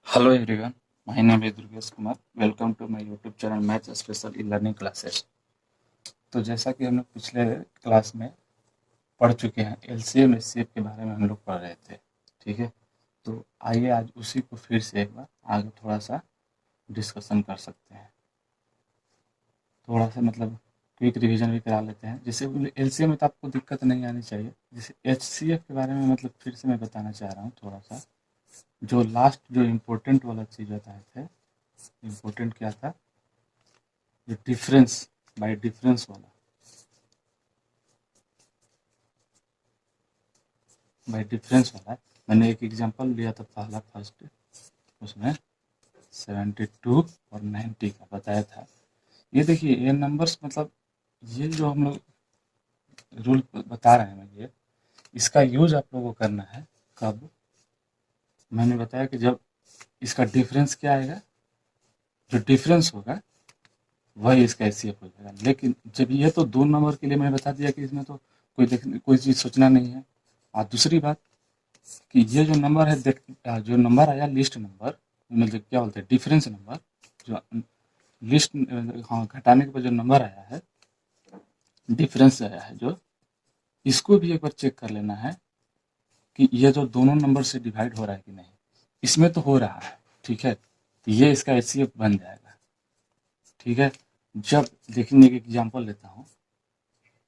Hello everyone, my name is Durgesh Kumar. Welcome to my YouTube channel Maths Special E-Learning Classes. तो जैसा कि हम लोग पिछले क्लास में पढ़ चुके हैं, एलसीएम एचसीएफ के बारे में हम लोग पढ़ रहे थे, ठीक है। तो आइए आज उसी को फिर से एक बार आगे थोड़ा सा डिस्कशन कर सकते हैं, थोड़ा सा मतलब क्विक रिवीजन भी करा लेते हैं। जैसे एलसीएम में तो आपको दिक्कत नहीं आनी चाहिए। जैसे एचसीएफ के बारे में मतलब फिर से मैं बताना चाह रहा हूँ थोड़ा सा। जो लास्ट जो इम्पोर्टेंट वाला चीज़ बताए थे, इम्पोर्टेंट क्या था, जो डिफरेंस बाय डिफरेंस वाला, बाय डिफरेंस वाला मैंने एक एग्जांपल लिया था पहला फर्स्ट, उसमें 72 और 90 का बताया था। ये देखिए ये नंबर्स मतलब ये जो हम लोग रूल बता रहे हैं, ये इसका यूज आप लोगों को करना है कब। मैंने बताया कि जब इसका डिफरेंस क्या आएगा, जो डिफरेंस होगा वही इसका एचसीएफ हो जाएगा। लेकिन जब ये तो दो नंबर के लिए मैंने बता दिया कि इसमें तो कोई चीज़ सोचना नहीं है। और दूसरी बात कि ये जो नंबर है जो नंबर आया लिस्ट नंबर, मतलब क्या बोलते हैं डिफरेंस नंबर, जो लिस्ट, हाँ, घटाने के बाद जो नंबर आया है, डिफरेंस आया है, जो इसको भी एक बार चेक कर लेना है कि ये जो दोनों नंबर से डिवाइड हो रहा है कि नहीं। इसमें तो हो रहा है, ठीक है, तो ये इसका एचसीएफ बन जाएगा, ठीक है। जब देखेंगे एक एग्जांपल लेता हूँ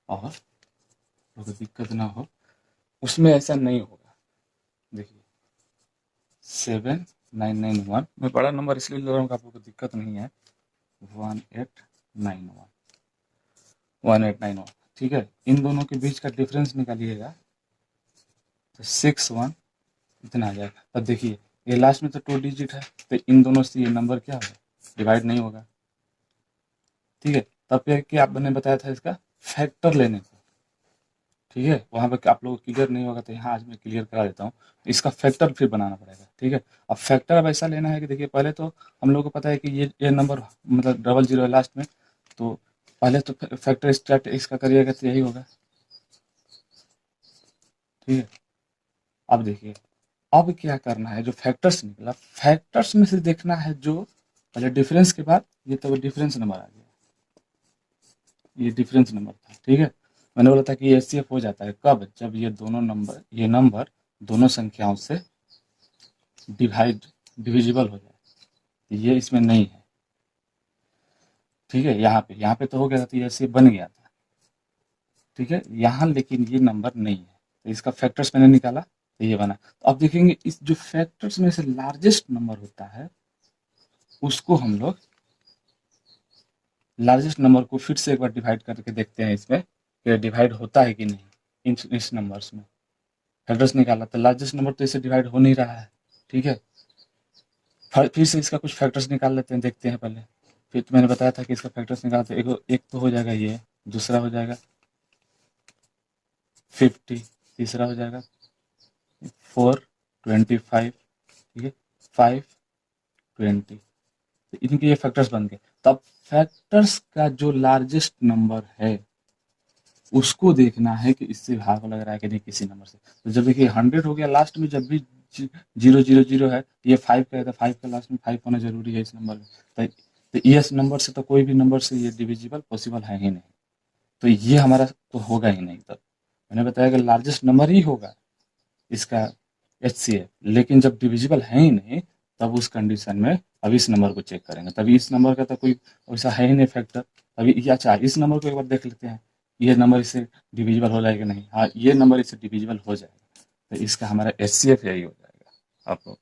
और तो दिक्कत ना हो, उसमें ऐसा नहीं होगा। देखिए 7991, मैं बड़ा नंबर इसलिए ले रहा हूँ कि आप लोगों को दिक्कत नहीं है। 1891, 1891, ठीक है। इन दोनों के बीच का डिफरेंस निकालिएगा तो 61 इतना आ जाएगा। अब देखिए ये लास्ट में तो 2 डिजिट है, तो इन दोनों से ये नंबर क्या होगा, डिवाइड नहीं होगा, ठीक है। तब फिर क्या आपने बताया था इसका फैक्टर लेने को, ठीक है। वहाँ पे आप लोगों को क्लियर नहीं होगा तो यहाँ आज मैं क्लियर करा देता हूँ। इसका फैक्टर फिर बनाना पड़ेगा, ठीक है। अब फैक्टर अब ऐसा लेना है कि देखिए पहले तो हम लोग को पता है कि ये नंबर मतलब डबल जीरो है लास्ट में, तो पहले तो फैक्टर स्टार्ट इसका करिएगा तो यही होगा, ठीक है। अब देखिए अब क्या करना है, जो फैक्टर्स निकला फैक्टर्स में से देखना है जो पहले डिफरेंस के बाद, ये तो डिफरेंस नंबर आ गया, ये डिफरेंस नंबर था, ठीक है। मैंने बोला था कि ये एचसीएफ हो जाता है कब, जब ये नंबर दोनों संख्याओं से डिविजिबल हो जाए। तो ये इसमें नहीं है, ठीक है। यहाँ पे तो हो गया था, तो ये एचसीएफ बन गया था, ठीक है। यहाँ लेकिन ये नंबर नहीं है, तो इसका फैक्टर्स मैंने निकाला तो ये बना। तो अब देखेंगे इस जो फैक्टर्स में से लार्जेस्ट नंबर होता है उसको हम लोग लार्जेस्ट नंबर को फिर से एक बार डिवाइड करके देखते हैं इसमें कि डिवाइड होता है कि नहीं। इस नंबर्स में फैक्टर्स निकाला तो लार्जेस्ट नंबर तो इससे डिवाइड हो नहीं रहा है, ठीक है। फिर से इसका कुछ फैक्टर्स निकाल लेते हैं, देखते हैं पहले। फिर तो मैंने बताया था कि इसका फैक्टर्स निकालते एक तो हो जाएगा ये, दूसरा हो जाएगा 50, तीसरा हो जाएगा 425, ठीक है, 520। तो इनके ये फैक्टर्स बन गए। तब फैक्टर्स का जो लार्जेस्ट नंबर है उसको देखना है कि इससे भाग लग रहा है कि नहीं किसी नंबर से। तो जब देखिए 100 हो गया लास्ट में, जब भी 000 है, ये 5 का है तो 5 का लास्ट में 5 होना जरूरी है इस नंबर में। तो ये नंबर से तो कोई भी नंबर से ये डिविजिबल पॉसिबल है ही नहीं, तो ये हमारा तो होगा ही नहीं। तब मैंने बताया कि लार्जेस्ट नंबर ही होगा इसका एचसीएफ, लेकिन जब डिविजिबल है ही नहीं तब उस कंडीशन में अब इस नंबर को चेक करेंगे। तभी इस नंबर का तो कोई वैसा है ही नहीं फैक्टर। अभी अच्छा इस नंबर को एक बार देख लेते हैं, ये नंबर इससे डिविजिबल हो जाएगा नहीं, हाँ ये नंबर इससे डिविजिबल हो जाएगा, तो इसका हमारा एचसीएफ यही हो जाएगा। आप लोग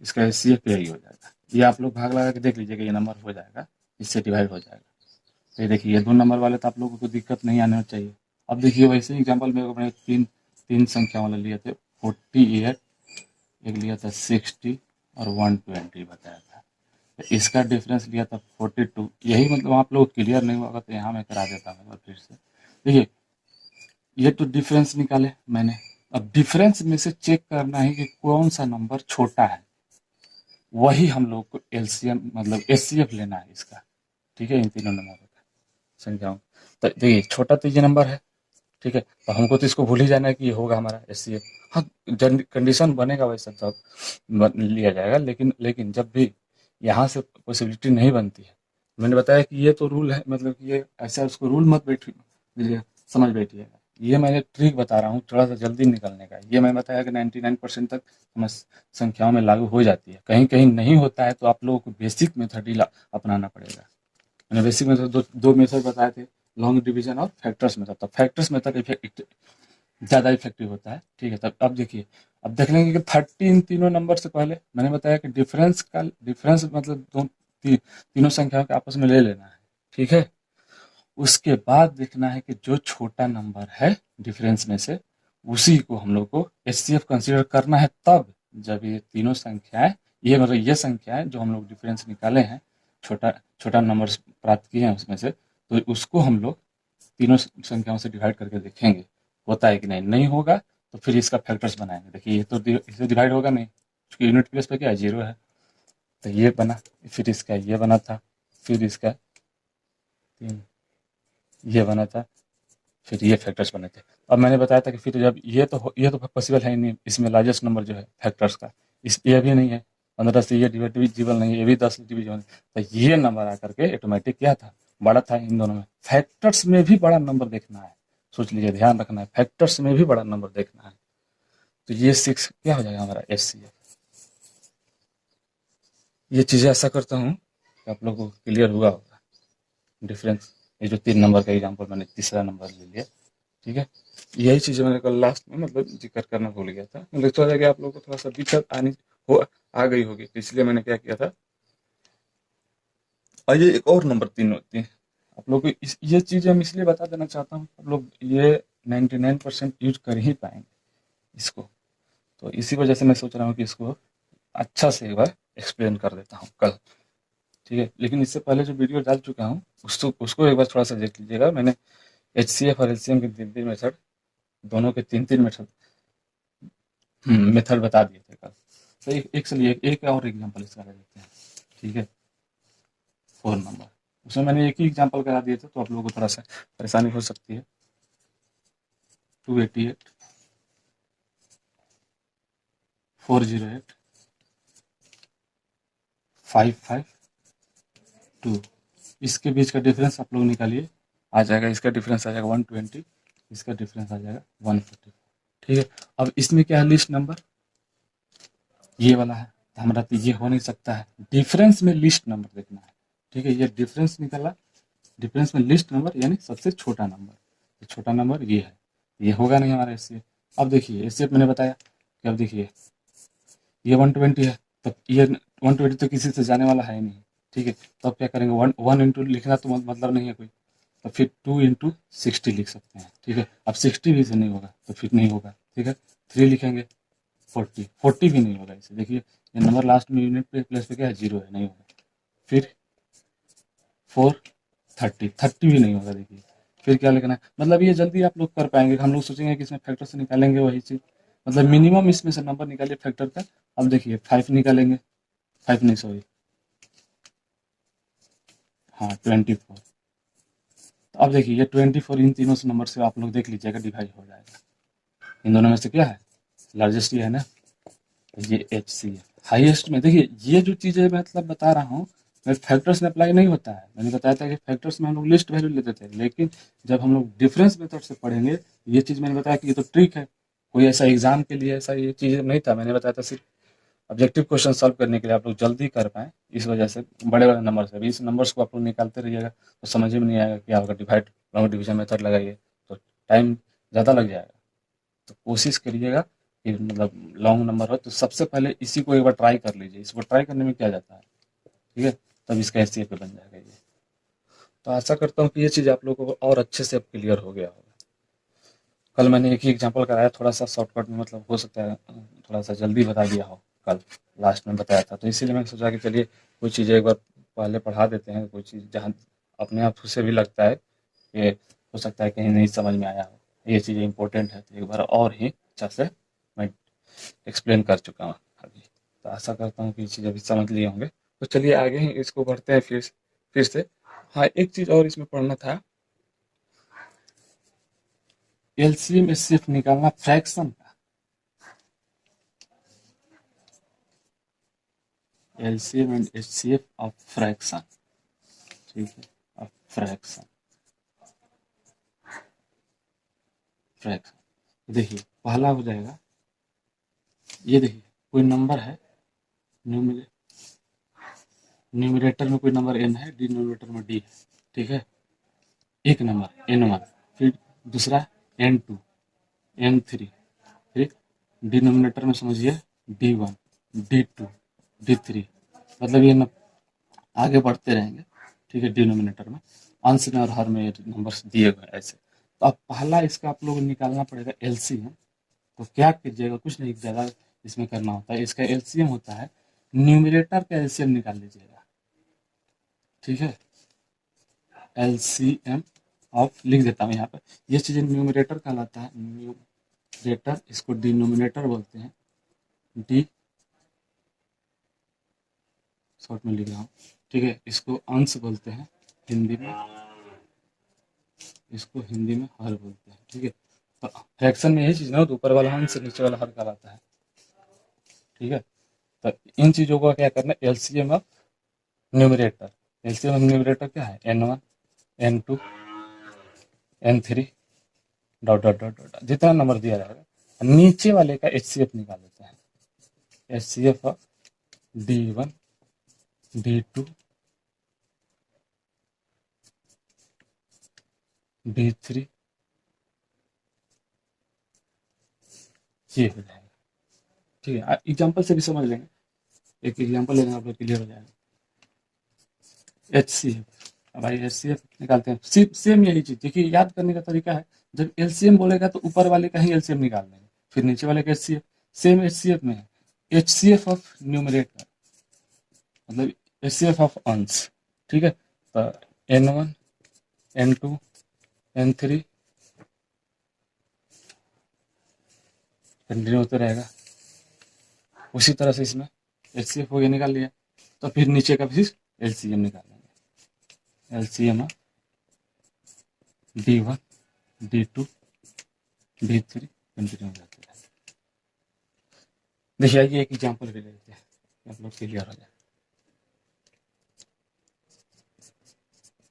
इसका एचसीएफ यही हो जाएगा। ये आप लोग भाग लगा के देख लीजिएगा, ये नंबर हो जाएगा, इससे डिवाइड हो जाएगा। तो ये देखिए ये 2 नंबर वाले तो आप लोगों को दिक्कत नहीं आना चाहिए। अब देखिए वैसे ही एग्जाम्पल में मैंने तीन तीन संख्या वाले लिए थे, 48, एक लिया था 60 और 120 बताया था। तो इसका डिफरेंस लिया था 42। यही मतलब आप लोग क्लियर नहीं होगा तो यहाँ मैं करा देता हूँ फिर से। देखिए ये तो डिफरेंस निकाले मैंने, अब डिफरेंस में से चेक करना है कि कौन सा नंबर छोटा है, वही हम लोग को एलसीएम मतलब एचसीएफ लेना है इसका, ठीक है। इन तीनों नंबरों का संख्याओं, तो देखिए छोटा तो ये नंबर है, ठीक है। तो हमको तो इसको भूल ही जाना है कि ये होगा हमारा एचसीएफ। हाँ, कंडीशन बनेगा वैसा तब लिया जाएगा, लेकिन लेकिन जब भी यहाँ से पॉसिबिलिटी नहीं बनती है, मैंने बताया कि ये तो रूल है, मतलब कि ये ऐसा उसको रूल मत बैठिए, समझ बैठिएगा। ये मैंने ट्रिक बता रहा हूँ थोड़ा सा जल्दी निकलने का। ये मैं बताया कि 99% तक संख्याओं में लागू हो जाती है। कहीं कहीं नहीं होता है तो आप लोगों को बेसिक मेथड ही अपनाना पड़ेगा। मैंने बेसिक मेथड दो मेथड बताए थे, लॉन्ग डिवीजन और फैक्टर्स मेथड। तो फैक्टर्स मेथड ज़्यादा इफेक्टिव होता है। ठीक है, तब अब देखिए, अब देख लेंगे कि 30 इन तीनों नंबर से पहले मैंने बताया कि डिफरेंस मतलब तीनों संख्याओं के आपस में ले लेना है। ठीक है, उसके बाद देखना है कि जो छोटा नंबर है डिफरेंस में से, उसी को हम लोग को एचसीएफ कंसीडर करना है, तब जब ये तीनों संख्याएं, ये मतलब ये संख्याएं जो हम लोग डिफरेंस निकाले हैं, छोटा छोटा नंबर प्राप्त किए हैं उसमें से, तो उसको हम लोग तीनों संख्याओं से डिवाइड करके देखेंगे होता है कि नहीं। नहीं होगा तो फिर इसका फैक्टर्स बनाएंगे। देखिए ये तो इसे डिवाइड होगा नहीं, क्योंकि यूनिट प्लेस पे क्या है, 0 है। तो ये बना, फिर इसका ये बना था, फिर इसका 3 ये बना था, फिर ये फैक्टर्स बने थे। अब मैंने बताया था कि फिर जब ये तो पॉसिबल है ही नहीं, इसमें लार्जेस्ट नंबर जो है फैक्टर्स का, इस ये भी नहीं है, 15 से ये डिविजिबल नहीं है, ये भी 10 डिविजिबल। तो ये नंबर आकर के ऑटोमेटिक क्या था, बड़ा था इन दोनों में। फैक्टर्स में भी बड़ा नंबर देखना है, सोच लीजिए, ध्यान रखना है, फैक्टर्स में भी बड़ा नंबर देखना है। तो ये 6 क्या हो जाएगा हमारा एचसीएफ। ये चीज़ें ऐसा करता हूँ कि आप लोगों को क्लियर हुआ होगा डिफरेंस। ये जो 3 नंबर का एग्जाम्पल मैंने तीसरा नंबर ले लिया। ठीक है, यही चीज़ें मैंने कल लास्ट में मतलब जिक्र करना भूल गया था। मुझे सोचा कि आप लोगों को थोड़ा सा दिक्कत आ गई होगी, तो इसलिए मैंने क्या किया था। और ये एक और नंबर 3 होती है, आप लोग को ये चीज़ हम इसलिए बता देना चाहता हूँ, आप लोग ये 99% यूज कर ही पाएंगे इसको। तो इसी वजह से मैं सोच रहा हूँ कि इसको अच्छा से एक बार एक्सप्लेन कर देता हूँ कल। ठीक है, लेकिन इससे पहले जो वीडियो डाल चुका हूँ उसको उसको एक बार थोड़ा सा देख लीजिएगा। मैंने एचसीएफ और एलसीएम के 3 3 मेथड, दोनों के 3 3 मेथड मेथड बता दिए थे कल। तो एक चलिए एक और एग्जांपल इसका ले लेते हैं। ठीक है, 4 नंबर, उसमें मैंने एक ही एग्जांपल करा दिए थे, तो आप लोगों को थोड़ा सा परेशानी हो सकती है। 288 408 552, इसके बीच का डिफरेंस आप लोग निकालिए, आ जाएगा। इसका डिफरेंस आ जाएगा 120, इसका डिफरेंस आ जाएगा 144। ठीक है, अब इसमें क्या है, लिस्ट नंबर ये वाला है, तो हमारा तो ये हो नहीं सकता है। डिफरेंस में लिस्ट नंबर देखना है। ठीक है, ये डिफरेंस निकला, डिफरेंस में लिस्ट नंबर यानी सबसे छोटा नंबर, तो छोटा नंबर ये है, ये होगा नहीं हमारा एचसीएफ। अब देखिए एचसीएफ मैंने बताया कि अब देखिए ये 120 है, तो ये 120 तो किसी से जाने वाला है ही नहीं। ठीक है, तो अब क्या करेंगे, वन वन इंटू लिखना तो मतलब नहीं है कोई, तो फिर 2 इंटू 60 लिख सकते हैं। ठीक है, अब 60 भी से नहीं होगा तो फिर नहीं होगा। ठीक है, 3 लिखेंगे, 40 भी नहीं होगा इसे। देखिए ये नंबर लास्ट में यूनिट प्लेस पे क्या है, 0 है, नहीं होगा। फिर 4 30 भी नहीं होगा। देखिए फिर क्या लिखना है, मतलब ये जल्दी आप लोग कर पाएंगे। हम लोग सोचेंगे कि इसमें फैक्टर से निकालेंगे वही चीज़, मतलब मिनिमम इसमें से नंबर निकालिए फैक्टर का। अब देखिए 5 निकालेंगे, 5 नहीं सॉरी, हाँ 24। तो अब देखिए ये 24 इन तीनों से नंबर से आप लोग देख लीजिएगा डिवाइड हो जाएगा। इन दोनों में से क्या है लार्जेस्ट, ये है ना, ये एच सी है हाईएस्ट में। देखिए ये जो चीज़ें मतलब बता रहा हूँ, मैं फैक्टर्स में अप्लाई नहीं होता है। मैंने बताया था कि फैक्टर्स में हम लोग लिस्ट वैल्यू लेते थे, लेकिन जब हम लोग डिफरेंस मेथड से पढ़ेंगे, ये चीज़ मैंने बताया कि ये तो ट्रिक है, कोई ऐसा एग्जाम के लिए ऐसा ये चीज़ नहीं था। मैंने बताया था सिर्फ ऑब्जेक्टिव क्वेश्चन सॉल्व करने के लिए, आप लोग जल्दी कर पाएँ, इस वजह से बड़े बड़े नंबर से। अभी इस नंबर्स को आप लोग निकालते रहिएगा तो समझ में नहीं आएगा क्या होगा। डिवाइड लॉन्ग डिवीजन मेथड लगाइए तो टाइम ज़्यादा लग जाएगा। तो कोशिश करिएगा कि मतलब लॉन्ग नंबर हो तो सबसे पहले इसी को एक बार ट्राई कर लीजिए। इसको ट्राई करने में क्या जाता है, ठीक है, तब इसका एचसीएफ पे बन जाएगा ये। तो आशा करता हूँ कि ये चीज़ आप लोगों को और अच्छे से अब क्लियर हो गया होगा। कल मैंने एक ही एग्जांपल कराया, थोड़ा सा शॉर्टकट में, मतलब हो सकता है थोड़ा सा जल्दी बता दिया हो, कल लास्ट में बताया था, तो इसीलिए मैंने सोचा कि चलिए कुछ चीज़ें एक बार पहले पढ़ा देते हैं। कोई चीज़ जहाँ अपने आप से भी लगता है कि हो सकता है कहीं नहीं समझ में आया हो, ये चीज़ें इंपॉर्टेंट है, तो एक बार और ही अच्छा से मैं एक्सप्लेन कर चुका हूँ अभी। तो आशा करता हूँ कि ये चीज़ अभी समझ लिए होंगे। तो चलिए आगे ही इसको बढ़ते हैं फिर से। हाँ, एक चीज़ और इसमें पढ़ना था, एलसीएम एचसीएफ निकालना फ्रैक्शन का। LCM and HCF of fraction, ठीक है, ऑफ फ्रैक्शन। फ्रैक्शन देखिए पहला हो जाएगा, ये देखिए कोई नंबर है, न्यूमरेटर में कोई नंबर n है, डिनोमिनेटर में d है, ठीक है, एक नंबर n1, फिर दूसरा n2, n3, फिर डिनोमिनेटर में समझिए d1, d2, d3, मतलब ये आगे बढ़ते रहेंगे, ठीक है, डिनोमिनेटर में, अंश में और हर में नंबर्स दिए गए ऐसे। तो अब पहला इसका आप लोग निकालना पड़ेगा एलसीएम। तो क्या कीजिएगा, कुछ नहीं ज़्यादा इसमें करना होता है, इसका एलसीएम होता है, न्यूमरेटर का एलसीएम निकाल लीजिएगा, ठीक है, एलसीएम ऑफ, लिख देता हूँ यहाँ पर, ये चीज़ न्यूमरेटर कहलाता है, न्यूमरेटर, इसको डिनोमिनेटर बोलते हैं, डी शॉर्ट में लिख रहा हूँ, ठीक है, इसको अंश बोलते हैं हिंदी में, इसको हिंदी में हर बोलते हैं, ठीक है। तो फ्रैक्शन में यही चीज़ ना, तो ऊपर वाला अंश नीचे वाला हर कहलाता है, ठीक है। तो इन चीज़ों का क्या करना है, LCM of numerator, LCM of numerator क्या है, n1, n2, n3, dot dot dot dot, जितना नंबर दिया जाएगा, नीचे वाले का एचसीएफ निकाल लेते हैं, HCF of d1, d2, d3, ये हो जाएगा, ठीक है। एग्जाम्पल से भी समझ लेंगे, एक एग्जाम्पल लेना आप लोग क्लियर हो जाएगा। एचसीएफ, भाई एचसीएफ निकालते हैं, सेम यही चीज देखिए, याद करने का तरीका है, जब एलसीएम बोलेगा तो ऊपर वाले का ही एलसीएम निकाल लेंगे, फिर नीचे वाले का एचसीएफ, सेम एचसीएफ में है, एचसीएफ ऑफ न्यूमरेटर मतलब एचसीएफ ऑफ अंश, ठीक है। तो n1, n2, n3 कंटिन्यू होते रहेगा, उसी तरह से इसमें एचसीएफ हो गया, निकाल लिया, तो फिर नीचे का फिर एलसीएम निकाल लेंगे, LCM of d1, d2, d3 continue हो जाते हैं। देखिए आइए एक एग्जाम्पल भी लेते हैं, आप लोग क्लियर हो जाए।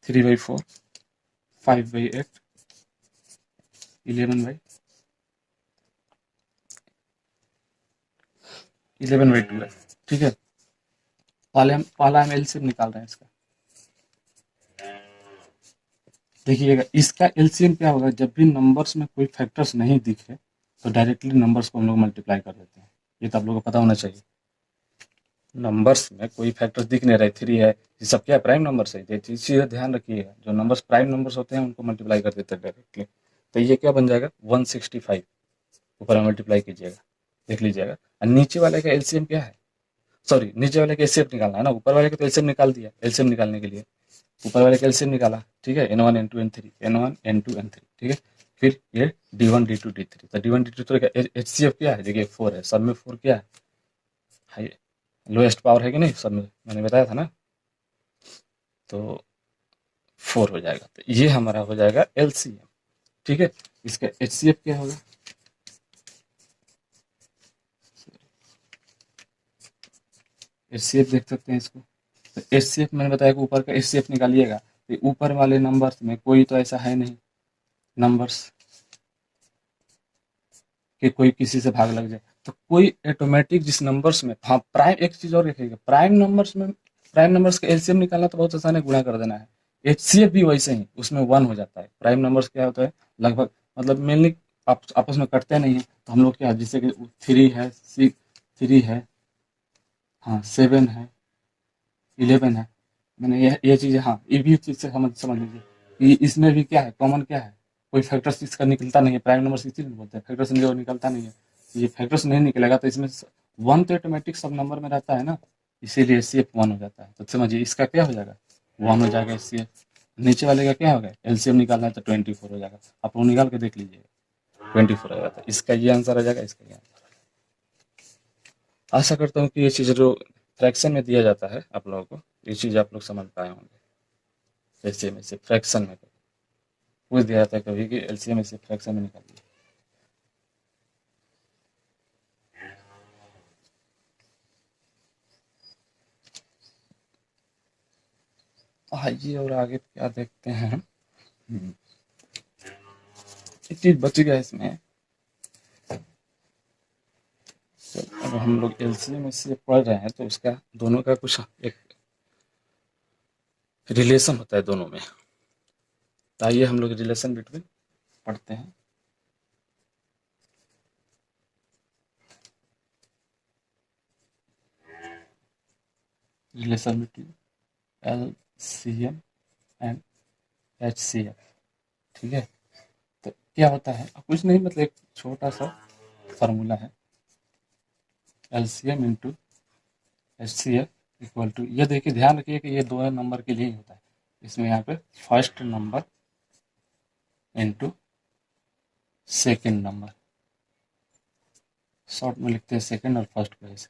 3/4, 5/8, 11/12, ठीक है। पहला हम एलसीएम निकाल रहे हैं इसका, देखिएगा इसका एलसीएम क्या होगा, जब भी नंबर्स में कोई फैक्टर्स नहीं दिखे तो डायरेक्टली नंबर्स को हम लोग मल्टीप्लाई कर देते हैं, ये तो आप लोगों को पता होना चाहिए। नंबर्स में कोई फैक्टर्स दिख नहीं रहे, 3 है, ये सब क्या है, प्राइम नंबर्स है, ये चीज़ ध्यान रखिएगा, जो नंबर्स प्राइम नंबर्स होते हैं उनको मल्टीप्लाई कर देते हैं डायरेक्टली। तो ये क्या बन जाएगा 165, ऊपर मल्टीप्लाई कीजिएगा, देख लीजिएगा। और नीचे वाले का एलसीएम क्या है, सॉरी नीचे वाले का एचसीएफ निकालना है ना, ऊपर वाले का तो एलसीएम निकाल दिया, एलसीएम निकालने के लिए ऊपर वाले का एलसीएम निकाला, ठीक है, n1, n2, n3, n1, n2, n3, ठीक है। फिर ये d1, d2, d3, तो d1, d2 तो एचसीएफ क्या है, देखिए 4 है, सब में 4 क्या है, हाई लोएस्ट पावर है कि नहीं, सब में मैंने बताया था ना, तो 4 हो जाएगा, तो ये हमारा हो जाएगा एलसीएम, ठीक है। इसका एचसीएफ क्या होगा, एचसीएफ देख सकते हैं इसको, तो एचसीएफ मैंने बताया कि ऊपर का एचसीएफ निकालिएगा, तो ऊपर वाले नंबर्स में कोई तो ऐसा है नहीं नंबर्स कि कोई किसी से भाग लग जाए, तो कोई ऑटोमेटिक जिस नंबर्स में, हाँ प्राइम, एक चीज और रखिएगा, प्राइम नंबर्स का एलसीएम निकालना तो बहुत आसान है, गुणा कर देना है। एचसीएफ भी वैसे ही, उसमें 1 हो जाता है, प्राइम नंबर्स क्या होता है लगभग, मतलब मेनली आपस में कटते नहीं है, तो हम लोग क्या, जैसे कि 3 है, 3 है, हाँ 7 है, 11 है, मैंने ये चीज़, हाँ ये भी चीज़ से समझ समझ लीजिए कि इसमें भी क्या है, कॉमन क्या है, कोई फैक्टर्स इसका निकलता नहीं है, प्राइम नंबर इसी में बोलते हैं, फैक्टर्स निकलता नहीं है, ये फैक्टर्स नहीं निकलेगा तो इसमें 1 तो ऑटोमेटिक सब नंबर में रहता है ना, इसीलिए सी एफ 1 हो जाता है, तो समझिए इसका क्या हो जाएगा 1 हो जाएगा सी एफ, नीचे वाले का क्या होगा, एलसीएम निकालना है तो 24 हो जाएगा, आप लोग निकाल के देख लीजिएगा 24 हो जाता है, इसका ये आंसर आ जाएगा, इसका ये आंसर। आशा करता हूँ कि ये चीज़ जो फ्रैक्शन में दिया जाता है आप लोगों को, ये चीज़ आप लोग समझ पाए होंगे। एलसीएम में से फ्रैक्शन में पूछ दिया जाता है कभी कि एलसीएम में से फ्रैक्शन में निकालिए। आइए और आगे क्या देखते हैं। एक चीज बच गया इसमें। तो अब हम लोग एलसीएम से पढ़ रहे हैं तो उसका दोनों का कुछ एक रिलेशन होता है दोनों में। तो आइए हम लोग रिलेशन बिटवीन पढ़ते हैं। Relation between LCM and HCF. ठीक है, तो क्या होता है, अब कुछ नहीं, मतलब एक छोटा सा फार्मूला है। LCM into HCF equal to, ये देखिए ध्यान रखिए कि ये दो नंबर के लिए ही होता है। इसमें यहाँ पे first number into second number, short में लिखते हैं सेकेंड और फर्स्ट को ऐसे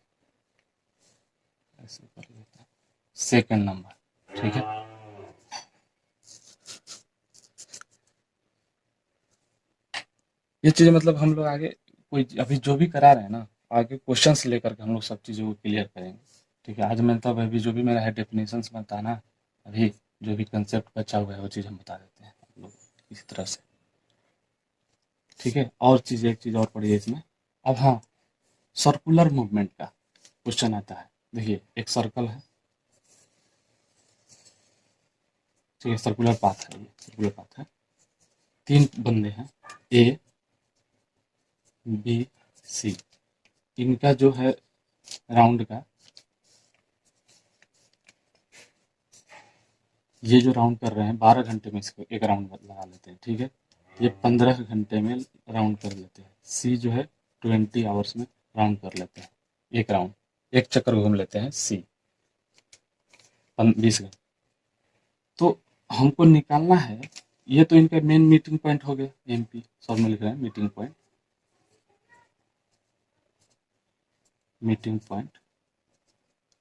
ऐसे कर लेते हैं, सेकेंड नंबर। ठीक है, ये चीज़ मतलब हम लोग आगे कोई अभी जो भी करा रहे हैं ना, आगे क्वेश्चंस लेकर के हम लोग सब चीज़ों को क्लियर करेंगे। ठीक है, आज मैं तो अभी जो भी मेरा है डेफिनेशंस में था ना, अभी जो भी कंसेप्ट बचा हुआ है वो चीज़ हम बता देते हैं आप लोग इसी तरह से। ठीक है, और चीज़ एक चीज़ और पढ़िए इसमें। अब हाँ, सर्कुलर मूवमेंट का क्वेश्चन आता है। देखिए एक सर्कल है, ठीक है, सर्कुलर पाथ है, ये सर्कुलर पाथ है। तीन बंदे हैं, ए बी सी। इनका जो है राउंड का, ये जो राउंड कर रहे हैं 12 घंटे में इसको एक राउंड लगा लेते हैं। ठीक है, ये 15 घंटे में राउंड कर लेते हैं। सी जो है 20 आवर्स में राउंड कर लेते हैं, एक राउंड, एक चक्कर घूम लेते हैं सी 20 घंटे। तो हमको निकालना है, ये तो इनका मेन मीटिंग पॉइंट हो गया, एमपी सब में लिख रहे हैं मीटिंग पॉइंट, मीटिंग पॉइंट।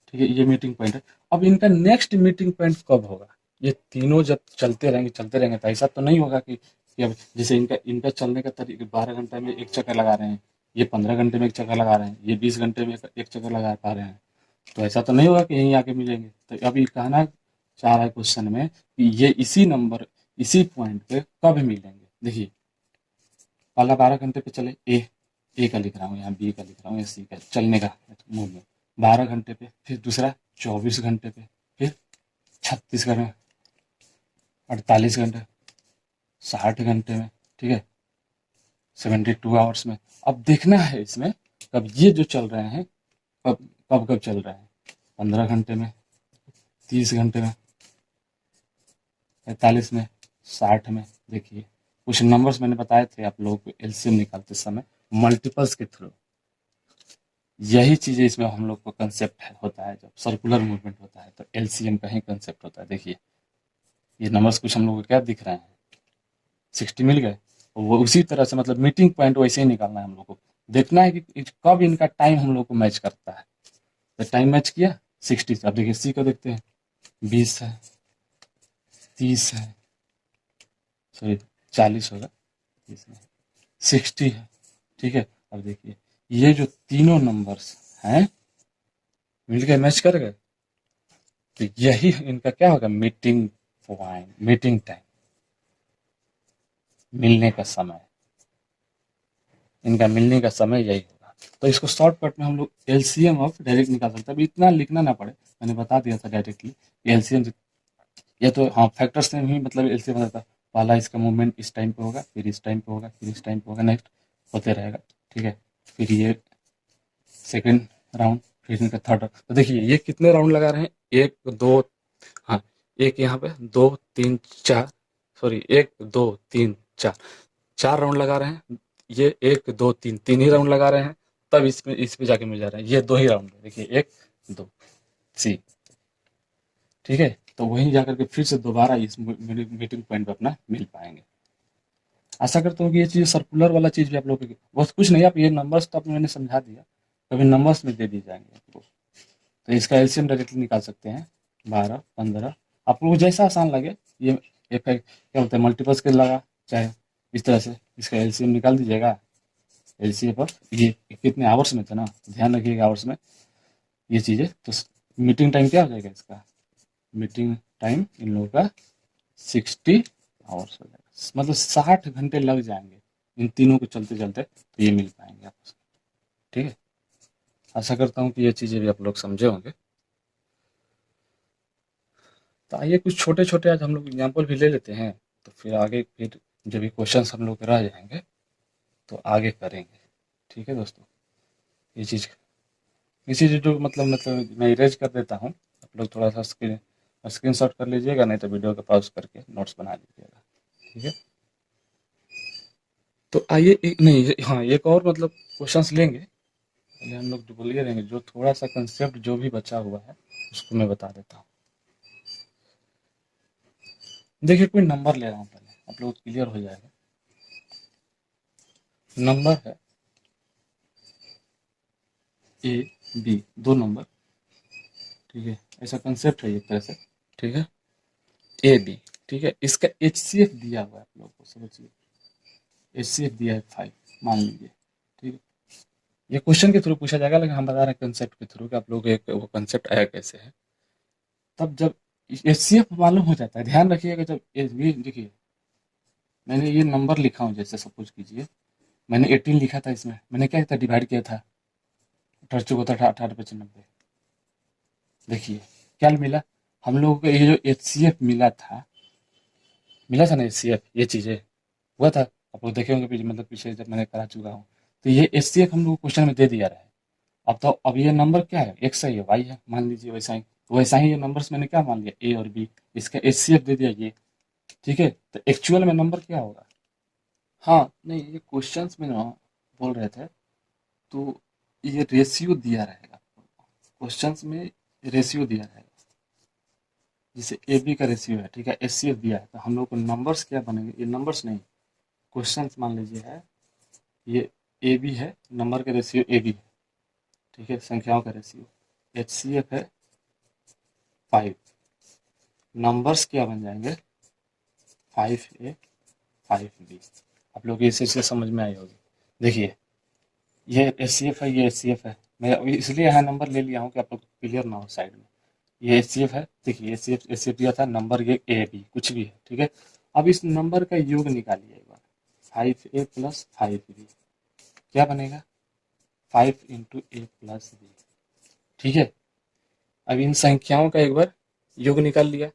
ठीक है, ये मीटिंग पॉइंट है। अब इनका नेक्स्ट मीटिंग पॉइंट कब होगा? ये तीनों जब चलते रहेंगे तो ऐसा तो नहीं होगा कि अब जैसे इनका इनका चलने का तरीका, 12 घंटे में एक चक्कर लगा रहे हैं, ये 15 घंटे में एक चक्कर लगा रहे हैं, ये 20 घंटे में एक चक्कर लगा पा रहे हैं, तो ऐसा तो नहीं होगा कि यहीं आके मिलेंगे। तो अभी कहना चाह रहा है क्वेश्चन में कि ये इसी नंबर, इसी पॉइंट पे कब मिलेंगे। देखिए पहला 12 घंटे पे चले, ए का लिख रहा हूँ यहाँ, बी का लिख रहा हूँ, या सी का चलने का मूवमेंट 12 घंटे पे, फिर दूसरा 24 घंटे पे, फिर 36 घंटे, 48 घंटे, 60 घंटे में। ठीक है, 72 आवर्स में। अब देखना है इसमें कब ये जो चल रहे हैं, कब कब कब चल रहे हैं, 15 घंटे में, 30 घंटे में, 45 में, 60 में। देखिए कुछ नंबर्स मैंने बताए थे आप लोगों को एलसीएम निकालते समय मल्टीपल्स के थ्रू। यही चीज़ें इसमें हम लोग को कंसेप्ट होता है, जब सर्कुलर मूवमेंट होता है तो एलसीएम का ही कंसेप्ट होता है। देखिए ये नंबर्स कुछ हम लोग को क्या दिख रहे हैं, 60 मिल गए, वो उसी तरह से मतलब मीटिंग पॉइंट वैसे ही निकालना है हम लोग को। देखना है कि कब इनका टाइम हम लोग को मैच करता है। तो टाइम मैच किया 60 से। अब देखिए सी को देखते हैं, 20 है, 30 है, सॉरी 40 होगा, 60 है। ठीक है, अब देखिए ये जो तीनों नंबर्स हैं मिलकर मैच कर गए, तो यही इनका क्या होगा, मीटिंग पॉइंट, मीटिंग टाइम, मिलने का समय, इनका मिलने का समय यही होगा। तो इसको शॉर्टकट में हम लोग एलसीएम ऑफ डायरेक्ट निकाल सकते हैं। अभी इतना लिखना ना पड़े, मैंने बता दिया था डायरेक्टली एलसीएम। ये तो हाँ फैक्टर्स में ही मतलब एलसीएम बताता है, पहला इसका मूवमेंट इस टाइम पे होगा, फिर इस टाइम पे होगा, फिर इस टाइम पे होगा, नेक्स्ट होते रहेगा। ठीक है, फिर ये सेकेंड राउंड, फिर इनका थर्ड राउंड। तो देखिए ये कितने राउंड लगा रहे हैं, एक दो, हाँ एक यहाँ पे, दो तीन चार, सॉरी एक दो तीन चार, चार राउंड लगा रहे हैं। ये एक दो तीन, तीन ही राउंड लगा रहे हैं, तब इसमें इस पे जाके मिल जा रहे हैं। ये दो ही राउंड है, देखिए एक दो सी। ठीक है, तो वहीं जाकर के फिर से दोबारा इस मीटिंग पॉइंट पे अपना मिल पाएंगे। आशा करता हूँ कि ये चीज़ सर्कुलर वाला चीज़ भी आप लोगों को बहुत कुछ नहीं, आप ये नंबर्स तो आपने मैंने समझा दिया, कभी नंबर्स में दे दिए जाएंगे आपको। तो इसका एलसीएम डायरेक्टली निकाल सकते हैं, 12 15, आप लोग जैसा आसान लगे। ये क्या बोलते हैं, मल्टीपल्स के लगा, चाहे इस तरह से इसका एलसीएम निकाल दीजिएगा। एलसीएम पर ये कितने आवर्स में थे ना, ध्यान रखिएगा आवर्स में ये चीज़ें। तो मीटिंग टाइम क्या हो जाएगा इसका, मीटिंग टाइम इन लोगों का 60 आवर्स हो जाएगा, मतलब 60 घंटे लग जाएंगे इन तीनों को चलते चलते, तो ये मिल पाएंगे आपस में। ठीक है, आशा करता हूँ कि ये चीज़ें भी आप लोग समझे होंगे। तो आइए कुछ छोटे छोटे आज हम लोग एग्जाम्पल भी ले लेते हैं, तो फिर आगे फिर जो भी क्वेश्चन हम लोग के रह जाएंगे तो आगे करेंगे। ठीक है दोस्तों, ये चीज़ इसी चीज़ जो मतलब मैं इरेज कर देता हूँ, आप लोग थोड़ा सा स्क्रीन शॉट कर लीजिएगा, नहीं तो वीडियो का पॉज करके नोट्स बना लीजिएगा। ठीक है, तो आइए नहीं हाँ एक और मतलब क्वेश्चंस लेंगे, पहले हम लोग जो बोलिए रहेंगे, जो थोड़ा सा कंसेप्ट जो भी बचा हुआ है उसको मैं बता देता हूँ। देखिए कोई नंबर ले रहा हूँ, पहले आप लोग क्लियर हो जाएगा। नंबर है ए बी, दो नंबर। ठीक है, ऐसा कंसेप्ट है एक तरह से। ठीक है, ए बी। ठीक है, इसका एच सी एफ दिया हुआ है, आप लोग को समझिए। एच सी एफ दिया है 5 मान लीजिए। ठीक है, ये क्वेश्चन के थ्रू पूछा जाएगा, लेकिन हम बता रहे हैं कंसेप्ट के थ्रू कि आप लोग एक वो कंसेप्ट आया कैसे है। तब जब एच सी एफ मालूम हो जाता है, ध्यान रखिएगा, जब एच बी देखिए मैंने ये नंबर लिखा हूँ, जैसे सपोज कीजिए मैंने 18 लिखा था, इसमें मैंने क्या था डिवाइड किया था 18 18 25 90। देखिए क्या मिला हम लोगों को, ये जो एच सी एफ मिला था ना, एच सी एफ ये चीज़ें हुआ था, आप लोग देखे होंगे पीछे, मतलब पीछे जब मैंने करा चुका हूँ। तो ये एच सी एफ हम लोग को क्वेश्चन में दे दिया रहा है। अब तो अब ये नंबर क्या है, एक्स है, ये वाई है, मान लीजिए वैसा ही। तो वैसा ही ये नंबर्स मैंने क्या मान लिया, ए और बी, इसका एच सी एफ दे दिया ये। ठीक है, तो एक्चुअल में नंबर क्या होगा। हाँ नहीं, ये क्वेश्चंस में ना बोल रहे थे, तो ये रेशियो दिया रहेगा क्वेश्चंस में, रेशियो दिया रहेगा, जैसे ए बी का रेशियो है। ठीक है, एच सी एफ दिया है, तो हम लोग को नंबर्स क्या बनेंगे, ये नंबर्स नहीं, क्वेश्चंस मान लीजिए है, ये ए बी है, नंबर का रेशियो ए बी है। ठीक है, संख्याओं का रेशियो। एच सी एफ है 5, नंबर्स क्या बन जाएंगे 5A 5B। आप लोग इस चीज़ से समझ में आई होगी। देखिए ये एच सी एफ है, ये एच सी एफ है, मैं अभी इसलिए यहाँ नंबर ले लिया हूँ कि आप लोग क्लियर ना हो साइड में। ये एच सी एफ है, देखिए एच सी एफ दिया था, नंबर ये ए बी कुछ भी है। ठीक है, अब इस नंबर का योग निकालिए एक बार, 5A प्लस 5B क्या बनेगा, 5 इंटू ए प्लस बी। ठीक है, अब इन संख्याओं का एक बार योग निकाल लिया,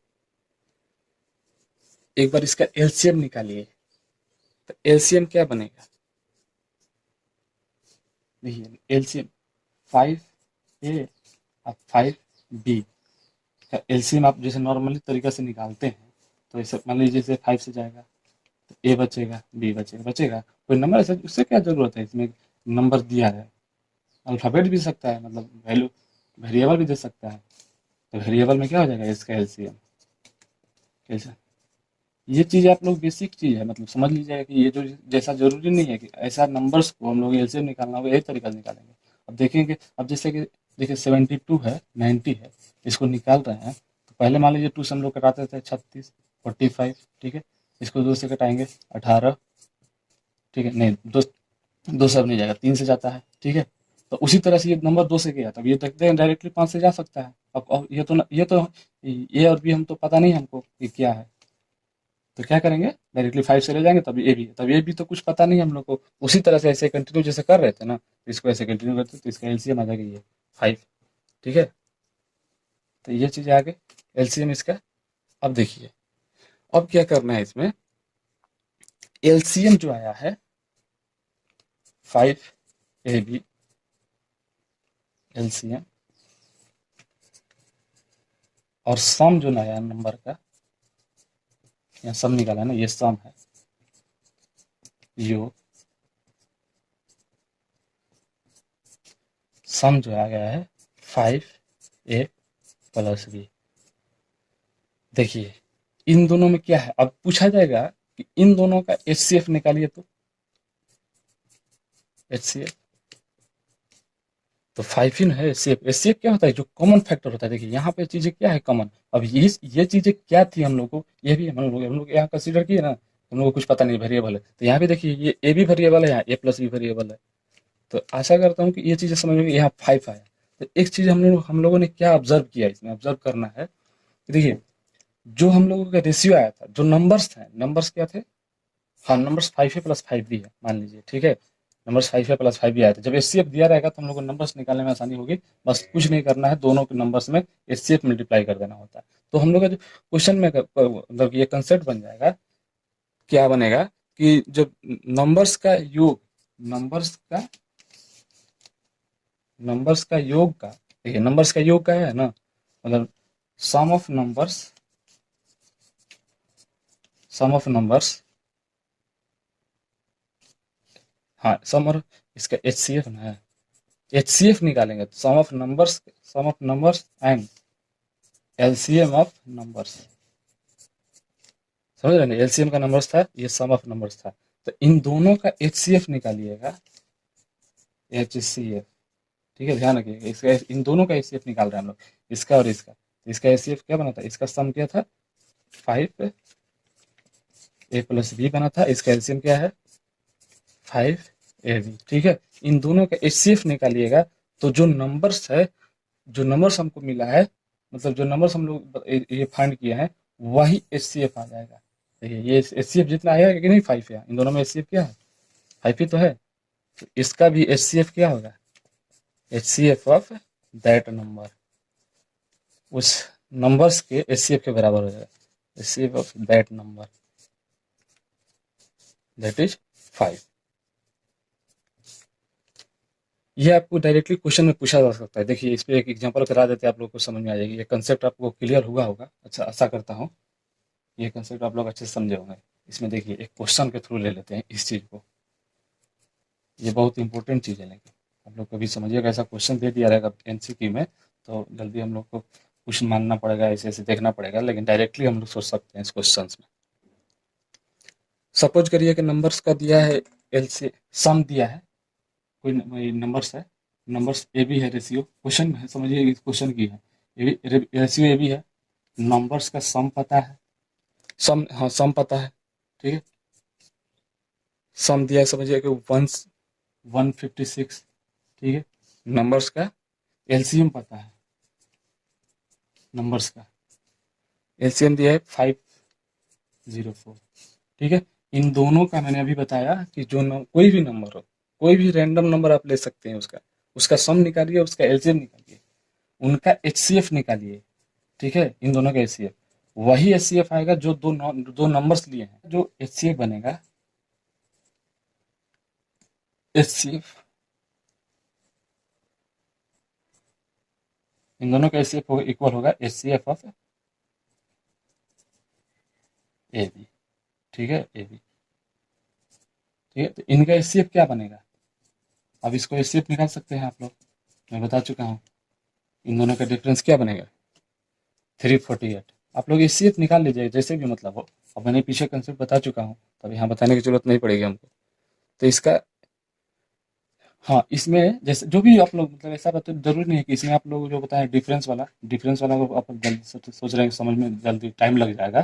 एक बार इसका एलसीएम निकालिए, तो एलसीएम क्या बनेगा, देखिए एलसीएम 5A और 5B का एलसीएम आप जैसे नॉर्मली तरीका से निकालते हैं, तो ऐसे मान लीजिए जैसे 5 से जाएगा तो ए बचेगा, बी बचेगा कोई नंबर, ऐसा उससे क्या जरूरत है, इसमें नंबर दिया है, अल्फ़ाबेट भी सकता है, मतलब वैल्यू वेरिएबल भी दे सकता है, तो वेरिएबल में क्या हो जाएगा इसका एलसीएम। कैसे, ये चीज़ आप लोग बेसिक चीज़ है, मतलब समझ लीजिएगा कि ये जो जैसा जरूरी नहीं है कि ऐसा नंबर्स को हम लोग एलसीएम निकालना होगा, यही तरीका से निकालेंगे। अब देखेंगे, अब जैसे कि देखिए 72 है, 90 है, इसको निकाल रहे हैं, तो पहले मान लीजिए 2 से हम लोग कटाते थे 36 45। ठीक है, इसको 2 से कटाएंगे 18। ठीक है, नहीं दो, 2 से अब नहीं जाएगा, 3 से जाता है। ठीक है, तो उसी तरह से ये नंबर 2 से गया, तब ये देखते हैं डायरेक्टली 5 से जा सकता है। अब ये तो ये तो ए और बी हम तो पता नहीं हमको ये क्या है, तो क्या करेंगे डायरेक्टली 5 से ले जाएंगे, तब ये भी तो कुछ पता नहीं हम लोग को, उसी तरह से ऐसे कंटिन्यू जैसे कर रहे थे ना, तो इसको ऐसे कंटिन्यू करते तो इसका एलसीएम आ जाएगा ये 5। ठीक है, तो ये चीज़ आ गई एलसीएम इसका। अब देखिए अब क्या करना है इसमें, एलसीएम जो आया है 5AB एलसीएम, और सम जो नया नंबर का यहाँ सम निकाला है ना, ये सम है, योग सम जो आ गया है 5A प्लस बी। देखिए इन दोनों में क्या है, अब पूछा जाएगा कि इन दोनों का एचसीएफ निकालिए, तो एचसीएफ तो 5 ही है एचसीएफ। एचसीएफ क्या होता है, जो कॉमन फैक्टर होता है। देखिए यहाँ पे चीजें क्या है कॉमन, अब ये चीजें क्या थी हम लोग को, ये भी हम लोग यहाँ कंसिडर किए ना, हम लोग को कुछ पता नहीं वेरिएबल है, तो यहाँ पे देखिए ये ए भी वेरिएबल है, यहाँ ए प्लस बी वेरिएबल है। तो आशा करता हूँ कि ये चीजें समझ में, यहाँ 5 आया। तो एक चीज हम लोगों ने क्या ऑब्जर्व किया, इसमें ऑब्जर्व करना है, देखिए जो हम लोगों का रेशियो आया था, जो नंबर्स थे, नंबर्स क्या थे, हाँ नंबर्स 5 है प्लस 5 भी है मान लीजिए, ठीक है, नंबर्स 5 है प्लस 5 भी आया था। जब एचसीएफ दिया रहेगा तो हम लोग को नंबर्स निकालने में आसानी होगी, बस कुछ नहीं करना है, दोनों के नंबर्स में एचसीएफ मल्टीप्लाई कर देना होता है। तो हम लोग का जो क्वेश्चन में मतलब ये कंसेप्ट बन जाएगा, क्या बनेगा कि जब नंबर्स का योग, नंबर्स का नंबर्स का योग का, देखिए नंबर्स का योग का है ना, मतलब sum of numbers, sum of numbers, हाँ सम, और इसका एचसीएफ ना है, एचसीएफ निकालेंगे तो sum of numbers, sum of numbers and LCM of numbers, समझ रहे हैं, एलसीएम का नंबर्स था, ये सम ऑफ नंबर्स था, तो इन दोनों का एचसीएफ निकालिएगा, एचसीएफ, ठीक है, ध्यान रखिएगा, इसका इन दोनों का एचसीएफ निकाल रहे हैं हम लोग, इसका और इसका, तो इसका एचसीएफ क्या बना था, इसका सम क्या था 5 ए प्लस बी बना था, इसका एलसीएम क्या है 5 ए बी, ठीक है, इन दोनों का एचसीएफ निकालिएगा, तो जो नंबर्स है, जो नंबर्स हमको मिला है, मतलब जो नंबर्स हम लोग ये फाइंड किए हैं, वही एचसीएफ आ जाएगा। देखिए ये एचसीएफ जितना आएगा कि नहीं 5 है, इन दोनों में एचसीएफ क्या है 5 ही तो है, तो इसका भी एचसीएफ क्या होगा, एचसीएफ ऑफ दैट नंबर, उस नंबर्स के एचसीएफ के बराबर हो जाएगा, HCF of that number, that is 5। ये आपको डायरेक्टली क्वेश्चन में पूछा जा सकता है। देखिए इस पे एक एग्जांपल करा देते हैं, आप लोग को समझ में आ जाएगी, ये कंसेप्ट आपको क्लियर हुआ होगा, अच्छा आशा करता हूँ ये कंसेप्ट आप लोग अच्छे से समझे होंगे। इसमें देखिए एक क्वेश्चन के थ्रू ले लेते हैं इस चीज़ को, ये बहुत इंपॉर्टेंट चीज़ है, लेकिन आप लोग कभी समझिएगा, ऐसा क्वेश्चन दे दिया रहेगा एमसीक्यू में तो जल्दी हम लोग को कुछ मानना पड़ेगा, ऐसे ऐसे देखना पड़ेगा, लेकिन डायरेक्टली हम लोग सोच सकते हैं इस क्वेश्चन में। सपोज करिए कि नंबर्स का दिया है, एल से सम दिया है, कोई नंबर्स है, नंबर्स ए बी है, रेशियो क्वेश्चन है, समझिए इस क्वेश्चन की है, रेशियो ए बी है, नंबर्स का सम पता है, सम, हाँ सम पता है, ठीक है, सम दिया है, समझिए कि 156, ठीक है, नंबर्स का एलसीएम पता है, नंबर्स का एलसीएम दिया है 504, ठीक है, इन दोनों का मैंने अभी बताया कि जो कोई भी नंबर हो, कोई भी रैंडम नंबर आप ले सकते हैं, उसका उसका सम निकालिए, उसका एलसीएम निकालिए, उनका एचसीएफ निकालिए, ठीक है, इन दोनों का एचसीएफ, वही एचसीएफ आएगा जो दो नंबर्स लिए हैं, जो एचसीएफ बनेगा, एचसीएफ, इन दोनों का एचसीएफ इक्वल होगा एचसीएफ ऑफ ए बी, ठीक है, ए बी, ठीक है, तो इनका एचसीएफ क्या बनेगा, अब इसको एचसीएफ निकाल सकते हैं आप लोग, मैं बता चुका हूँ, इन दोनों का डिफरेंस क्या बनेगा 348, आप लोग एचसीएफ निकाल लीजिए जैसे भी मतलब हो, अब मैंने पीछे कंसेप्ट बता चुका हूँ, तब यहाँ बताने की जरूरत नहीं पड़ेगी हमको, तो इसका, हाँ इसमें जैसे जो भी आप लोग मतलब ऐसा बता, जरूरी नहीं है कि इसमें आप लोग जो बताएं डिफरेंस वाला को आप जल्दी सोच रहे हैं कि समझ में जल्दी टाइम लग जाएगा,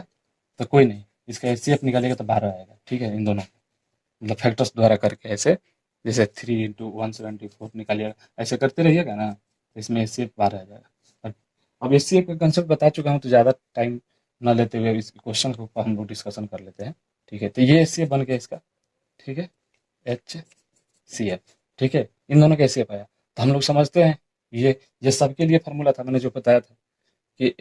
तो कोई नहीं, इसका एचसीएफ निकालेगा तो 12 आएगा, ठीक है, इन दोनों मतलब फैक्टर्स द्वारा करके ऐसे, जैसे 3 × 174 निकालिएगा, ऐसे करते रहिएगा ना, तो इसमें एचसीएफ 12 आ जाएगा। अब एचसीएफ का कंसेप्ट बता चुका हूँ, तो ज़्यादा टाइम ना लेते हुए इस क्वेश्चन के ऊपर हम लोग डिस्कशन कर लेते हैं, ठीक है, तो ये एचसीएफ बन गया इसका, ठीक है, HCF, ठीक है, इन दोनों का एचसीएफ आया, तो हम लोग समझते हैं, ये सबके लिए फार्मूला था, मैंने जो बताया था कि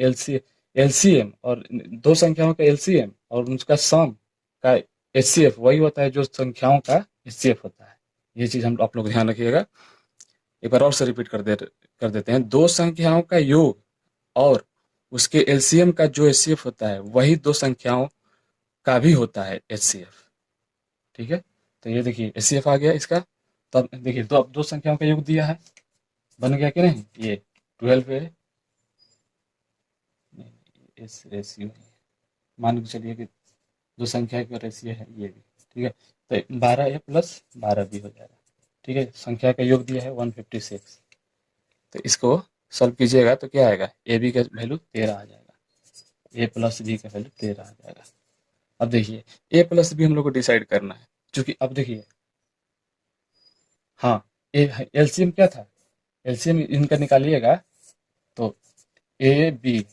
एलसीएम और दो संख्याओं का एलसीएम और उनका सम का एचसीएफ वही होता है जो संख्याओं का एचसीएफ होता है, ये चीज हम आप लोग ध्यान रखिएगा। एक बार और से रिपीट कर देते हैं, दो संख्याओं का योग और उसके एलसीएम का जो एचसीएफ होता है वही दो संख्याओं का भी होता है एचसीएफ, ठीक है, तो ये देखिए एचसीएफ आ गया इसका, तब देखिए दो संख्याओं का योग दिया है, बन गया कि नहीं, ये 12 है, इस रेशियो, मान के चलिए कि दो संख्या का रेशियो है ये भी, ठीक है, तो 12 ए प्लस 12 बी हो जाएगा, ठीक है, संख्या का योग दिया है 156, तो इसको सॉल्व कीजिएगा तो क्या आएगा, ए बी का वैल्यू 13 आ जाएगा, ए प्लस बी का वैल्यू 13 आ जाएगा। अब देखिए ए प्लस बी हम लोग को डिसाइड करना है, क्योंकि अब देखिए, हाँ एलसीएम क्या था, एलसीएम इनका निकालिएगा तो ए बी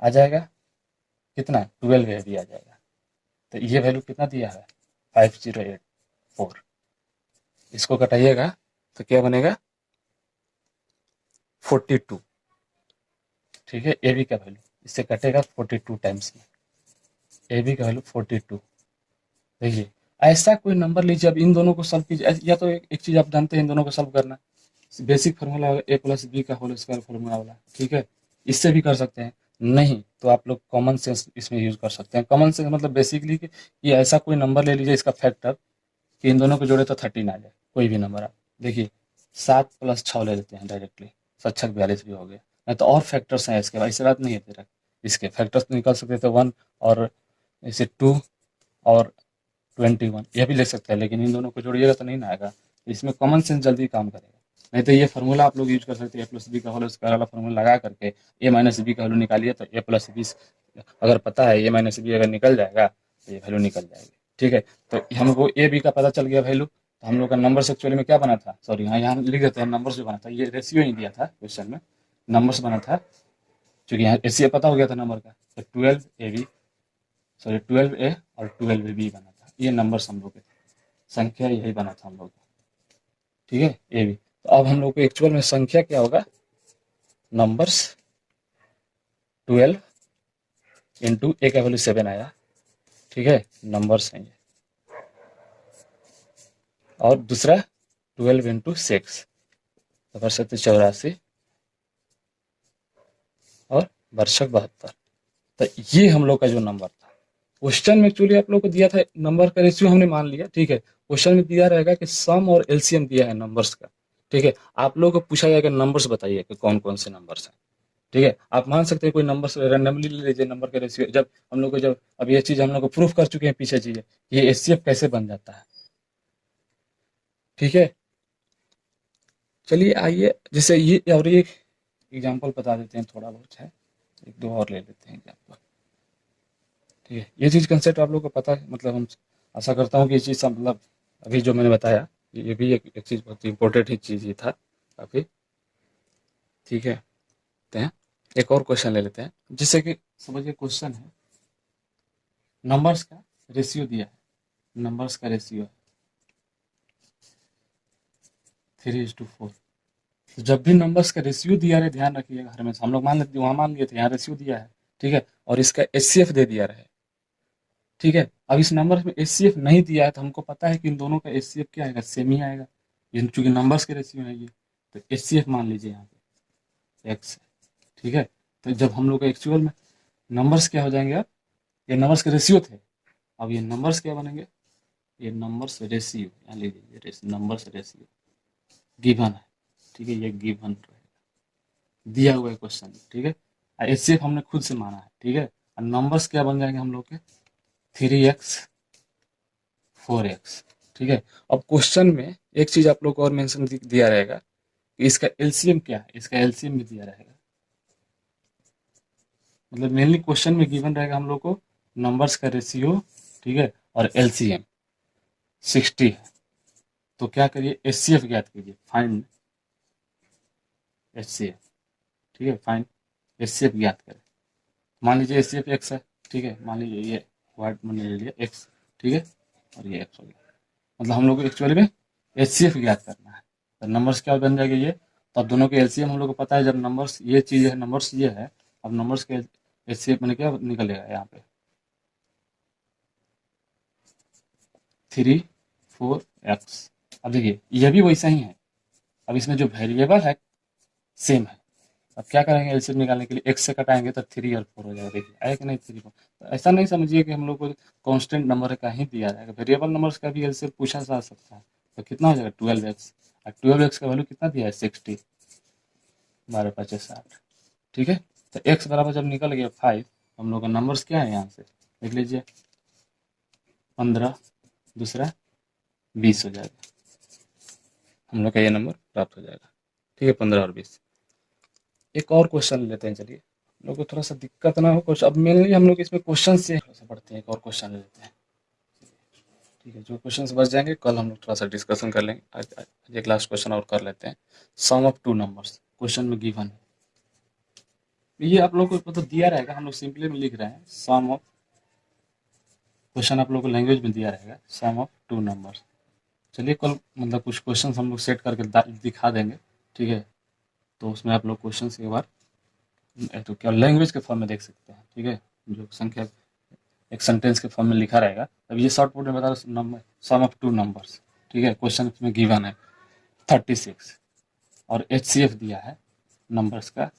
आ जाएगा कितना 12 भी आ जाएगा। तो ये वैल्यू कितना दिया है 5084, इसको घटाइएगा तो क्या बनेगा 42। ठीक है, ए बी का वैल्यू इससे कटेगा 42 टाइम्स में, ए बी का वैल्यू 42। देखिए ऐसा कोई नंबर लीजिए, अब इन दोनों को सॉल्व कीजिए, या तो एक चीज़ आप जानते हैं इन दोनों को सॉल्व करना, बेसिक फार्मूला ए प्लस बी का होल स्क्वायर फार्मूला वाला, ठीक है, इससे भी कर सकते हैं। नहीं तो आप लोग कॉमन सेंस इसमें यूज कर सकते हैं। कॉमन सेंस मतलब बेसिकली कि ये ऐसा कोई नंबर ले लीजिए इसका फैक्टर कि इन दोनों को जोड़े तो 13 आ जाए, कोई भी नंबर आप देखिए 7 + 6 ले लेते हैं डायरेक्टली, 7×6 = 42 भी हो गया। नहीं तो और फैक्टर्स हैं इसके, ऐसी बात नहीं है तेरा, इसके फैक्टर्स निकल सकते थे 1 और इसे 2 और 21, यह भी ले सकते हैं, लेकिन इन दोनों को जोड़िएगा तो नहीं ना आएगा। इसमें कॉमन सेंस जल्दी काम करेगा। नहीं तो ये फार्मूला आप लोग यूज कर सकते हैं, ए प्लस बी का होल स्क्वायर वाला फार्मूला लगा करके ए माइनस बी का वैल्यू निकालिए, तो ए प्लस बी अगर पता है ए माइनस बी अगर निकल जाएगा तो ये वैल्यू निकल जाएगी। ठीक है, तो हमको ए बी का पता चल गया वैल्यू, तो हम लोग का नंबर एक्चुअली में क्या बना था, सॉरी हाँ यहाँ लिख देते हैं, नंबर जो बना था ये रेशियो ही दिया था क्वेश्चन में, नंबर्स बना था, चूंकि यहाँ एशिया पता हो गया था नंबर का, तो 12 सॉरी 12A और 12B बना था, ये नंबर्स हम लोग के संख्या यही बना था हम लोग का। ठीक है, ए बी। तो अब हम लोग को एक्चुअल में संख्या क्या होगा, नंबर्स 12 इंटू ए का वैल्यू 7 आया। ठीक है, नंबर्स हैं ये, और दूसरा 12 इंटू 6 तो 84 और वर्षक 72। तो ये हम लोग का जो नंबर था क्वेश्चन में, एक्चुअली आप लोग को दिया था नंबर का रेशियो हमने मान लिया। ठीक है, क्वेश्चन में दिया रहेगा कि सम और एलसीएम दिया है नंबर्स का। ठीक है, आप लोगों को पूछा जाएगा नंबर्स बताइए कि कौन कौन से नंबर्स हैं। ठीक है, आप मान सकते हैं कोई नंबर रैंडमली ले लीजिए नंबर का रेशियो, जब हम लोग को जब अब ये चीज हम लोग को प्रूफ कर चुके हैं पीछे चीजें, ये एचसीएफ कैसे बन जाता है। ठीक है, चलिए आइए जैसे ये और एक एग्जाम्पल बता देते हैं, थोड़ा बहुत है, एक दो और ले लेते हैं एग्जाम्पल। ठीक है, ये चीज़ कंसेप्ट आप लोग को पता है, मतलब हम आशा करता हूँ कि ये चीज़ मतलब अभी जो मैंने बताया ये भी एक चीज़ बहुत इंपॉर्टेंट ही चीज़ ही था काफ़ी। ठीक है, तो हैं एक और क्वेश्चन ले लेते हैं, जिससे कि समझिए क्वेश्चन है नंबर्स का रेशियो दिया है, नंबर्स का रेशियो है 3:4। तो जब भी नंबर्स का रेशियो दिया रहे ध्यान रखिएगा, हर में हम लोग मान लेते वहाँ मान लिए थे, यहाँ रेशियो दिया है। ठीक है, और इसका एचसीएफ दे दिया रहे। ठीक है, अब इस नंबर में एचसीएफ नहीं दिया है, तो हमको पता है कि इन दोनों का एचसीएफ क्या आएगा, सेम ही आएगा, ये चूंकि नंबर्स के रेशियो है ये, तो एचसीएफ मान लीजिए यहाँ पे एक्स है। ठीक है, तो जब हम लोग का एक्चुअल में नंबर्स क्या हो जाएंगे, अब ये नंबर्स के रेशियो थे, अब ये नंबर्स क्या बनेंगे, ये नंबर्स रेशियो, यहाँ लीजिए नंबर्स रेशियो गिवन है। ठीक है, ये गिवन दिया हुआ है क्वेश्चन। ठीक है, एचसीएफ हमने खुद से माना है। ठीक है, और नंबर्स क्या बन जाएंगे हम लोग के 3x 4x। ठीक है, अब क्वेश्चन में एक चीज आप लोग को और मेंशन दिया रहेगा कि इसका एलसीएम क्या है, इसका एलसीएम भी दिया रहेगा, मतलब मेनली क्वेश्चन में गिवन रहेगा हम लोग को नंबर्स का रेशियो। ठीक है, और एलसीएम 60 है, तो क्या करिए एचसीएफ ज्ञात कीजिए, फाइंड एचसीएफ। ठीक है, फाइंड एचसीएफ ज्ञात करें, मान लीजिए एचसीएफ एक्स है। ठीक है, मान लीजिए ये वर्ड मैंने ले लिया एक्स। ठीक है, और ये एक्स हो गया, मतलब हम लोग को एक्चुअली में एचसीएफ ज्ञात करना है, तो नंबर्स क्या बन जाएगा ये, तो अब दोनों के एलसीएम हम लोग को पता है, जब नंबर्स ये चीज़ है, नंबर्स ये है, अब नंबर्स के एचसीएफ मैंने क्या निकलेगा यहाँ पे 3 4x। अब देखिए यह भी वैसा ही है, अब इसमें जो वेरिएबल है सेम है। अब क्या करेंगे एलसीएम निकालने के लिए, एक्स से कटाएंगे तो 3 और 4 हो जाएगा। देखिए आया कि नहीं 3 4, तो ऐसा नहीं समझिए कि हम लोग को कांस्टेंट नंबर का ही दिया जाएगा, वेरिएबल नंबर्स का भी एलसीएम पूछा जा सकता है। तो कितना हो जाएगा 12x, और 12x का वैल्यू कितना दिया है 60, 12 5 60। ठीक है, तो x बराबर जब निकल गया 5, हम लोग का नंबर्स क्या है यहाँ से देख लीजिए, 15 दूसरा 20 हो जाएगा, हम लोग का ये नंबर प्राप्त हो जाएगा। ठीक है, 15 और 20। एक और क्वेश्चन लेते हैं, चलिए हम लोग को थोड़ा सा दिक्कत ना हो कुछ, अब मेनली हम लोग इसमें क्वेश्चन से थोड़ा सा पढ़ते हैं, एक और क्वेश्चन लेते हैं। ठीक है, जो क्वेश्चन बच जाएंगे कल हम लोग थोड़ा सा डिस्कशन कर लेंगे, आज एक लास्ट क्वेश्चन और कर लेते हैं। सम ऑफ टू नंबर्स क्वेश्चन में गिवन है, ये आप लोग को मतलब दिया रहेगा, हम लोग सिंपली में लिख रहे हैं सम ऑफ, क्वेश्चन आप लोग को लैंग्वेज में दिया रहेगा सम ऑफ टू नंबर्स। चलिए कल मतलब कुछ क्वेश्चन हम लोग सेट करके दिखा देंगे, ठीक है। तो उसमें आप लोग क्वेश्चन एक बार तो क्या लैंग्वेज के फॉर्म में देख सकते हैं, ठीक है। जो संख्या एक सेंटेंस के फॉर्म में लिखा रहेगा। अब ये शॉर्ट बोर्ड में बता रहा number sum of two numbers, ठीक है। क्वेश्चन में गिवन है 36 और HCF दिया है नंबर्स का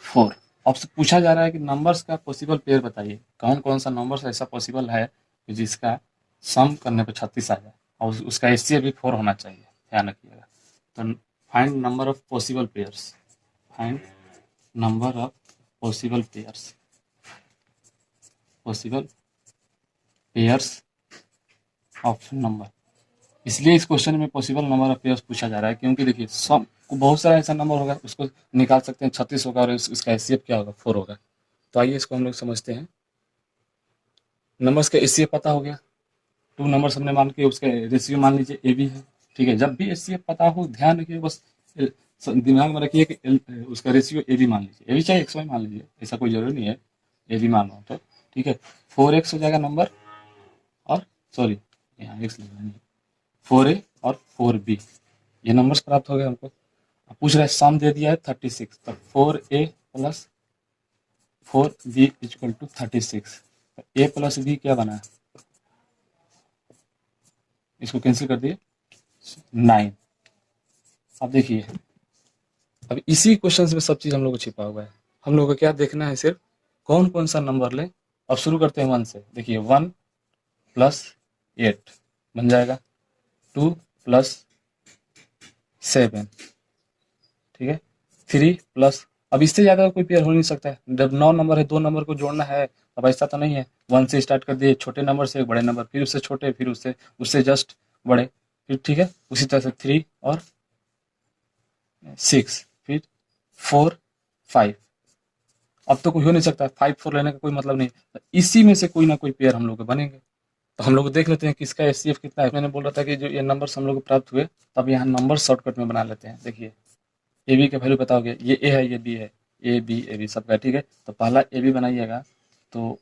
4। आपसे पूछा जा रहा है कि नंबर्स का पॉसिबल पेयर बताइए, कौन कौन सा नंबर्स ऐसा पॉसिबल है कि जिसका सम करने पर 36 आ जाए और उसका HCF भी 4 होना चाहिए, ध्यान रखिएगा। तो find number of possible pairs, find number of possible pairs, possible pairs of number. इसलिए इस क्वेश्चन में पॉसिबल नंबर ऑफ पेयर्स पूछा जा रहा है, क्योंकि देखिए सम बहुत सारा ऐसा नंबर होगा, उसको निकाल सकते हैं 36 होगा और इसका HCF क्या होगा 4 होगा। तो आइए इसको हम लोग समझते हैं। नंबर्स का HCF पता हो गया, टू नंबर्स हमने मान के उसका रेशियो मान लीजिए AB है, ठीक है। जब भी HCF पता हो ध्यान रखिए, बस दिमाग में रखिए कि उसका रेशियो AB मान लीजिए, AB चाहे XY मान लीजिए, ऐसा कोई जरूरी नहीं है, AB मान लो तो ठीक है। 4x हो जाएगा नंबर, और सॉरी यहाँ x लगना नहीं, 4A और 4B ये नंबर्स प्राप्त हो गए हमको। अब पूछ रहा है सम दे दिया है 36, तो 4A plus 4B equal to 36। A plus B क्या बना है, इसको कैंसिल कर दिए 9। अब देखिए, अब इसी क्वेश्चन में सब चीज हम लोग को छिपा हुआ है। हम लोग को क्या देखना है, सिर्फ कौन कौन सा नंबर ले। अब शुरू करते हैं 1 से। देखिए 1 प्लस 8 बन जाएगा, 2 प्लस 7, ठीक है, 3 प्लस, अब इससे ज्यादा कोई पेयर हो नहीं सकता है। जब 9 नंबर है, 2 नंबर को जोड़ना है, अब ऐसा तो नहीं है 1 से स्टार्ट कर दिए, छोटे नंबर से एक बड़े नंबर, फिर उससे छोटे, फिर उससे उससे जस्ट बड़े, फिर ठीक है उसी तरह से 3 और 6, फिर 4 5। अब तो कोई हो नहीं सकता, 5 4 लेने का कोई मतलब नहीं। तो इसी में से कोई ना कोई पेयर हम लोग के बनेंगे। तो हम लोग देख लेते हैं कि इसका HCF कितना है। मैंने बोल रहा था कि जो ये नंबर्स हम लोग को प्राप्त हुए, तब यहाँ नंबर शॉर्टकट में बना लेते हैं। देखिए AB का वैल्यू बताओगे, ये A है, ये B है, AB सबका, ठीक है। तो पहला AB बनाइएगा, तो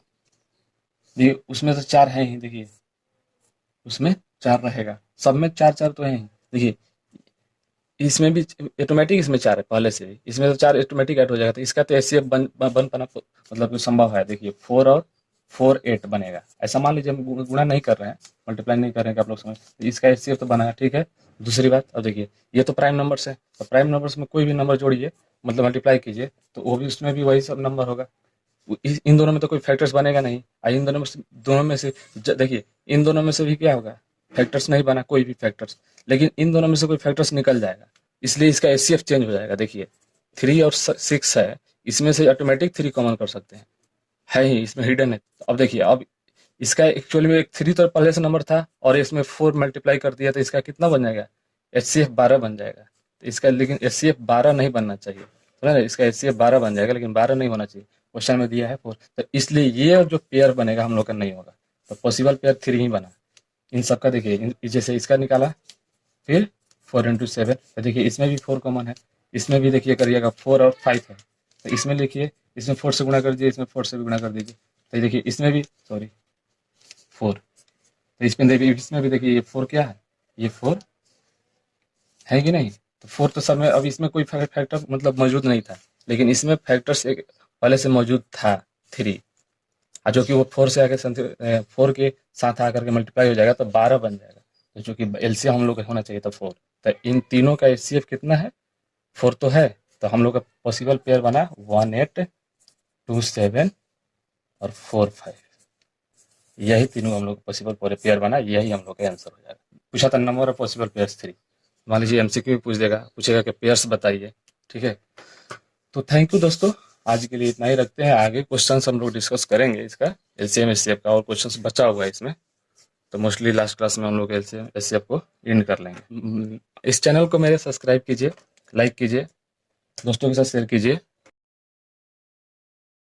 देखिए उसमें तो 4 है ही, देखिए उसमें 4 रहेगा, सब में 4 4 तो है ही। देखिए इसमें भी ऑटोमेटिक, इसमें 4 है पहले से ही, इसमें तो 4 ऑटोमेटिक ऐड हो जाएगा। तो इसका तो HCF बन पाना मतलब संभव है। देखिए 4 और 4 8 बनेगा, ऐसा मान लीजिए, हम गुणा नहीं कर रहे हैं, मल्टीप्लाई नहीं कर रहे हैं कि आप लोग समझ, तो इसका HCF तो बना है, ठीक है। दूसरी बात, अब देखिए ये तो प्राइम नंबर्स है, तो प्राइम नंबर्स में कोई भी नंबर जोड़िए, मतलब मल्टीप्लाई कीजिए, तो वो भी उसमें भी वही सब नंबर होगा। इन दोनों में तो कोई फैक्टर्स बनेगा नहीं। इन दोनों में से देखिए इन दोनों में से भी क्या होगा, फैक्टर्स नहीं बना कोई भी फैक्टर्स, लेकिन इन दोनों में से कोई फैक्टर्स निकल जाएगा, इसलिए इसका HCF चेंज हो जाएगा। देखिए 3 और 6 है, इसमें से ऑटोमेटिक 3 कॉमन कर सकते हैं, है ही इसमें हिडन है। तो अब देखिए, अब इसका एक्चुअली में 3 तो पहले से नंबर था, और इसमें 4 मल्टीप्लाई कर दिया, तो इसका कितना बन जाएगा, HCF 12 बन जाएगा। तो इसका लेकिन HCF 12 नहीं बनना चाहिए, समझ रहे, इसका HCF 12 बन जाएगा, लेकिन 12 नहीं होना चाहिए, क्वेश्चन में दिया है 4। तो इसलिए ये जो पेयर बनेगा हम लोग का नहीं होगा। तो पॉसिबल पेयर 3 ही बना। इन सबका देखिए, जैसे इसका निकाला, फिर 4 इंटू 7, तो देखिए इसमें भी 4 कॉमन है, इसमें भी देखिए करिएगा 4 और 5 है, तो इसमें लिखिए, इसमें 4 से गुणा कर दीजिए, इसमें 4 से भी गुणा कर दीजिए, तो देखिए इसमें भी सॉरी 4, तो इसमें भी देखिए ये 4 क्या है, ये 4 है कि नहीं। तो 4 तो सब में, अब इसमें कोई फैक्टर मतलब मौजूद नहीं था, लेकिन इसमें फैक्टर्स एक पहले से मौजूद था 3, और जो कि वो 4 से आके 4 के साथ आकर के मल्टीप्लाई हो जाएगा, तो 12 बन जाएगा। तो जो कि LCM हम लोग का होना चाहिए था 4। तो इन तीनों का HCF कितना है, 4 तो है। तो हम लोग का पॉसिबल पेयर बना 1 8 2 7 और 4 5, यही तीनों हम लोग पॉसिबल पेयर बना, यही हम लोग का आंसर हो जाएगा। पूछा था नंबर ऑफ पॉसिबल पेयर्स 3, मान लीजिए MCQ पूछ देगा, पूछेगा कि पेयर्स बताइए, ठीक है। तो थैंक यू दोस्तों, आज के लिए इतना ही रखते हैं। आगे क्वेश्चंस हम लोग डिस्कस करेंगे इसका, LCM HCF का, और क्वेश्चंस बचा हुआ है इसमें, तो मोस्टली लास्ट क्लास में हम लोग LCM HCF को एंड कर लेंगे। इस चैनल को मेरे सब्सक्राइब कीजिए, लाइक कीजिए, दोस्तों के साथ शेयर कीजिए।